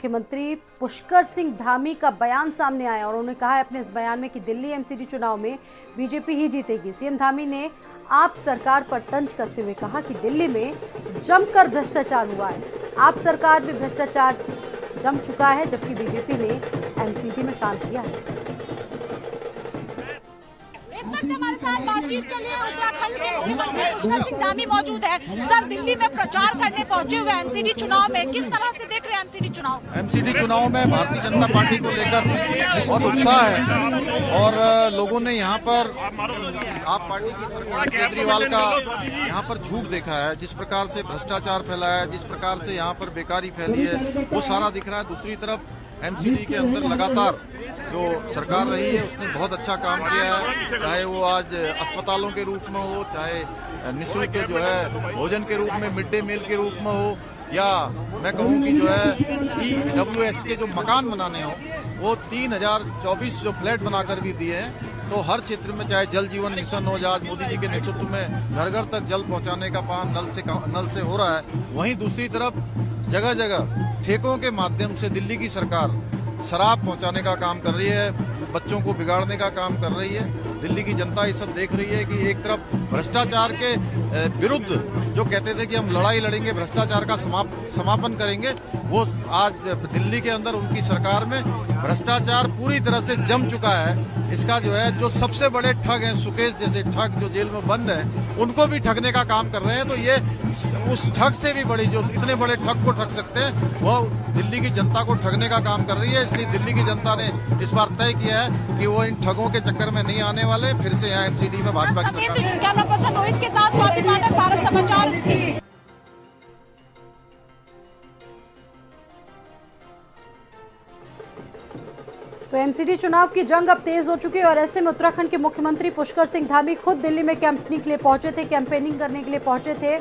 मुख्यमंत्री पुष्कर सिंह धामी का बयान सामने आया और उन्होंने कहा है अपने इस बयान में कि दिल्ली एमसीडी चुनाव में बीजेपी ही जीतेगी। सीएम धामी ने आप सरकार पर तंज कसते हुए कहा कि दिल्ली में जमकर भ्रष्टाचार हुआ है। आप सरकार में भ्रष्टाचार जम चुका है, जबकि बीजेपी ने एमसीडी में काम किया है। इस वक्त हमारे साथ बातचीत के लिए उत्तराखंड के मुख्यमंत्री पुष्कर सिंह धामी मौजूद है। सर, दिल्ली में प्रचार करने पहुंचे हुए एमसीडी चुनाव में किस तरह से देख रहे हैं एमसीडी चुनाव? एमसीडी चुनाव में भारतीय जनता पार्टी को लेकर बहुत उत्साह है और लोगों ने यहाँ पर आप पार्टी की सरकार केजरीवाल का यहाँ पर झूठ देखा है। जिस प्रकार से भ्रष्टाचार फैला है, जिस प्रकार से यहाँ पर बेकारी फैली है, वो सारा दिख रहा है। दूसरी तरफ एमसीडी के अंदर लगातार जो सरकार रही है उसने बहुत अच्छा काम किया है, चाहे वो आज अस्पतालों के रूप में हो, चाहे निःशुल्क जो है भोजन के रूप में, मिड डे मील के रूप में हो, या मैं कहूँ कि जो है EWS के जो मकान बनाने हो वो 3024 जो फ्लैट बनाकर भी दिए हैं। तो हर क्षेत्र में चाहे जल जीवन मिशन हो, आज मोदी जी के नेतृत्व में घर घर तक जल पहुंचाने का काम नल से हो रहा है। वहीं दूसरी तरफ जगह जगह ठेकों के माध्यम से दिल्ली की सरकार शराब पहुंचाने का काम कर रही है, बच्चों को बिगाड़ने का काम कर रही है। दिल्ली की जनता ये सब देख रही है कि एक तरफ भ्रष्टाचार के विरुद्ध जो कहते थे कि हम लड़ाई लड़ेंगे, भ्रष्टाचार का समापन करेंगे, वो आज दिल्ली के अंदर उनकी सरकार में भ्रष्टाचार पूरी तरह से जम चुका है। इसका जो है जो सबसे बड़े ठग हैं, सुकेश जैसे ठग जो जेल में बंद हैं, उनको भी ठगने का काम कर रहे हैं। तो ये उस ठग से भी बड़ी, जो इतने बड़े ठग को ठग सकते हैं, वो दिल्ली की जनता को ठगने का काम कर रही है। इसलिए दिल्ली की जनता ने इस बार तय किया है कि वो इन ठगों के चक्कर में नहीं आने वाले। फिर से यहाँ एमसीडी में भाजपा की सरकार। कैमरा पर्सन रोहित के साथ स्वाति पाठक, भारत समाचार, दिल्ली। तो एमसीडी चुनाव की जंग अब तेज हो चुकी है और ऐसे में उत्तराखंड के मुख्यमंत्री पुष्कर सिंह धामी खुद दिल्ली में कैंपेनिंग के लिए पहुंचे थे, कैंपेनिंग करने के लिए पहुंचे थे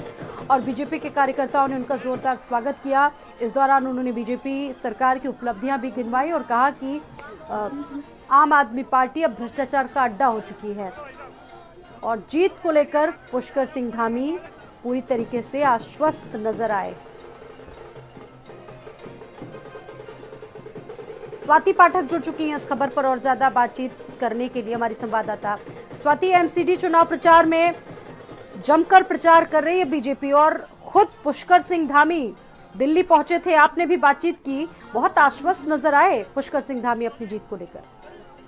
और बीजेपी के कार्यकर्ताओं ने उनका जोरदार स्वागत किया। इस दौरान उन्होंने बीजेपी सरकार की उपलब्धियां भी गिनवाई और कहा कि आम आदमी पार्टी अब भ्रष्टाचार का अड्डा हो चुकी है और जीत को लेकर पुष्कर सिंह धामी पूरी तरीके से आश्वस्त नजर आए। स्वाति पाठक जुड़ चुकी हैं इस खबर पर और ज्यादा बातचीत करने के लिए हमारी संवाददाता स्वाति। एमसीडी चुनाव प्रचार में जमकर प्रचार कर रही है बीजेपी और खुद पुष्कर सिंह धामी दिल्ली पहुंचे थे, आपने भी बातचीत की, बहुत आश्वस्त नजर आए पुष्कर सिंह धामी अपनी जीत को लेकर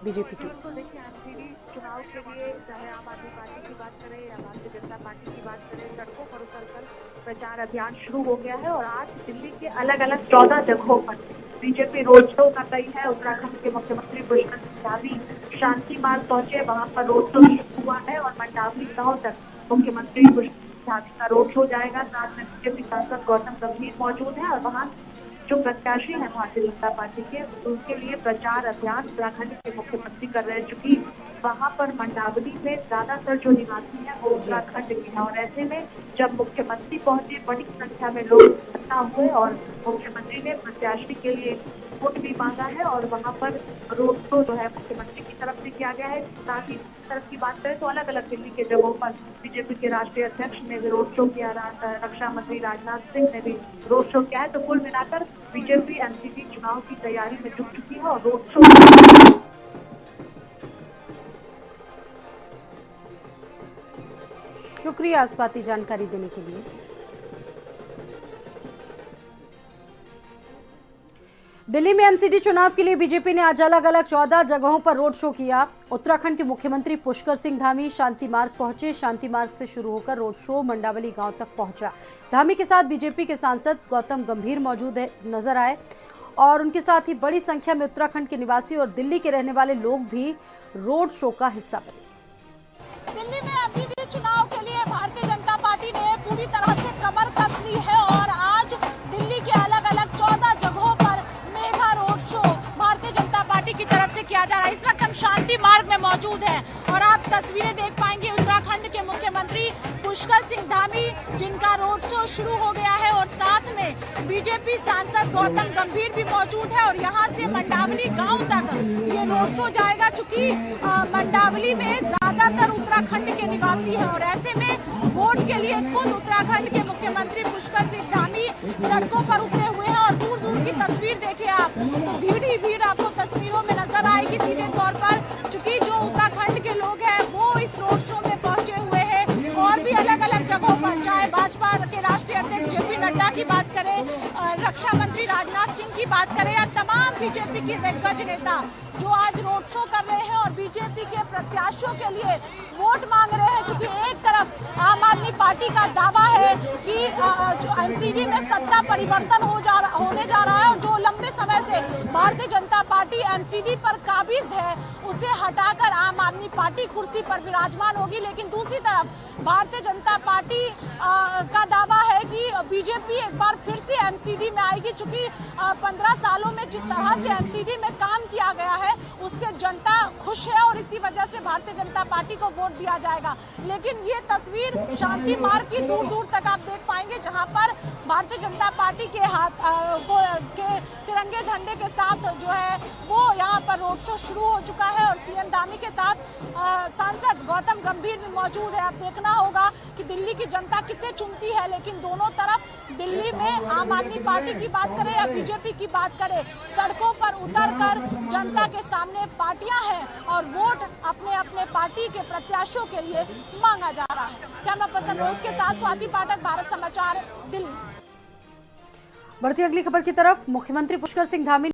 बीजेपी की। देखिए, एमसीडी चुनाव के लिए चाहे आम आदमी पार्टी की बात करें या भारतीय जनता पार्टी की बात करें, सड़कों पर उतरकर प्रचार अभियान शुरू हो गया है और आज दिल्ली के अलग अलग 14 जगहों पर बीजेपी रोड शो कर रही है। उत्तराखंड के मुख्यमंत्री पुष्कर सिंह धामी शांति मार्ग पहुंचे, वहां पर रोड शो शुरू हुआ है और मंडावली गांव तक मुख्यमंत्री पुष्कर सिंह धामी का रोड शो जाएगा। साथ में बीजेपी सांसद गौतम गंभीर मौजूद है और वहां जो प्रत्याशी हैं भारतीय जनता पार्टी के, उनके लिए प्रचार अभियान उत्तराखंड के मुख्यमंत्री कर रहे हैं, चूंकि वहां पर मंडावली में ज्यादातर जो निवासी हैं वो उत्तराखंड के हैं और ऐसे में जब मुख्यमंत्री पहुंचे बड़ी संख्या में लोग इकट्ठा हुए और मुख्यमंत्री ने प्रत्याशी के लिए वोट भी मांगा है और वहां पर रोड शो जो है मुख्यमंत्री की तरफ से किया गया है। साथ ही तरफ की बात करें तो अलग अलग दिल्ली के जगहों पर बीजेपी के राष्ट्रीय अध्यक्ष ने भी रोड शो किया, रक्षा मंत्री राजनाथ सिंह ने भी रोड शो किया है। तो कुल मिलाकर बीजेपी एमसीडी चुनाव की तैयारी में जुट चुकी है और रोड शो। शुक्रिया स्वाति जानकारी देने के लिए। दिल्ली में एमसीडी चुनाव के लिए बीजेपी ने आज अलग अलग 14 जगहों पर रोड शो किया। उत्तराखंड के मुख्यमंत्री पुष्कर सिंह धामी शांति मार्ग पहुंचे, शांति मार्ग से शुरू होकर रोड शो मंडावली गांव तक पहुंचा। धामी के साथ बीजेपी के सांसद गौतम गंभीर मौजूद नजर आए और उनके साथ ही बड़ी संख्या में उत्तराखंड के निवासी और दिल्ली के रहने वाले लोग भी रोड शो का हिस्सा बने। दिल्ली में एमसीडी चुनाव के लिए भारतीय जनता पार्टी ने पूरी तरह से कमर कस ली है और आज दिल्ली के अलग अलग 14 जगहों पर mega road show Bharatiya Janata party की तरफ से किया जा रहा है। इस वक्त हम शांति मार्ग में मौजूद हैं और आप तस्वीरें देख पाएंगे उत्तराखंड के मुख्यमंत्री पुष्कर सिंह धामी, जिनका रोड शो शुरू हो गया है और साथ में बीजेपी सांसद गौतम गंभीर भी मौजूद है और यहाँ से मंडावली गांव तक ये रोड शो जाएगा, चूंकि मंडावली में ज्यादातर उत्तराखंड के निवासी हैं और ऐसे में वोट के लिए खुद उत्तराखंड के मुख्यमंत्री पुष्कर सिंह धामी सड़कों पर उतरे हुए हैं और दूर दूर की तस्वीर देखें आप तो भीड़ ही भीड़ आपको तस्वीरों में नजर आएगी सीधे तौर पर, चूंकि जो उत्तराखंड के लोग हैं वो इस रोड शो में पहुंचे हुए हैं और भी अलग अलग जगहों पर, चाहे भाजपा के राष्ट्रीय अध्यक्ष जेपी नड्डा की बात करें, रक्षा मंत्री राजनाथ सिंह की बात करें या तमाम बीजेपी के दिग्गज नेता जो आज रोड शो कर रहे हैं और बीजेपी के प्रत्याशियों के लिए वोट मांग रहे हैं। चूंकि एक तरफ आम आदमी पार्टी का दावा है कि जो एमसीडी में सत्ता परिवर्तन होने जा रहा है और जो लंबे समय से भारतीय जनता पार्टी एमसीडी पर काबिज है उसे हटाकर आम आदमी पार्टी कुर्सी पर विराजमान होगी। लेकिन दूसरी तरफ भारतीय जनता पार्टी का दावा है कि बीजेपी एक बार फिर से एमसीडी में आएगी। चूंकि 15 सालों में जिस तरह से एमसीडी में काम किया गया है उससे जनता खुश है और इसी वजह से भारतीय जनता पार्टी को वोट दिया जाएगा। लेकिन ये तस्वीर शांति मार्ग की दूर दूर तक आप देख पाएंगे जहां पर भारतीय जनता पार्टी के के तिरंगे झंडे के साथ जो है वो यहाँ पर रोड शो शुरू हो चुका है और सीएम धामी के साथ सांसद गौतम गंभीर भी मौजूद है। अब देखना होगा कि दिल्ली की जनता किसे चुनती है, लेकिन दोनों तरफ दिल्ली में आम आदमी पार्टी की बात करें या बीजेपी की बात करें, सड़कों पर उतरकर जनता के सामने पार्टियां हैं और वोट अपने अपने पार्टी के प्रत्याशियों के लिए मांगा जा रहा है। कैमरा पर्सन रोहित के साथ स्वाति पाठक, भारत समाचार, दिल्ली। बढ़ती अगली खबर की तरफ। मुख्यमंत्री पुष्कर सिंह धामी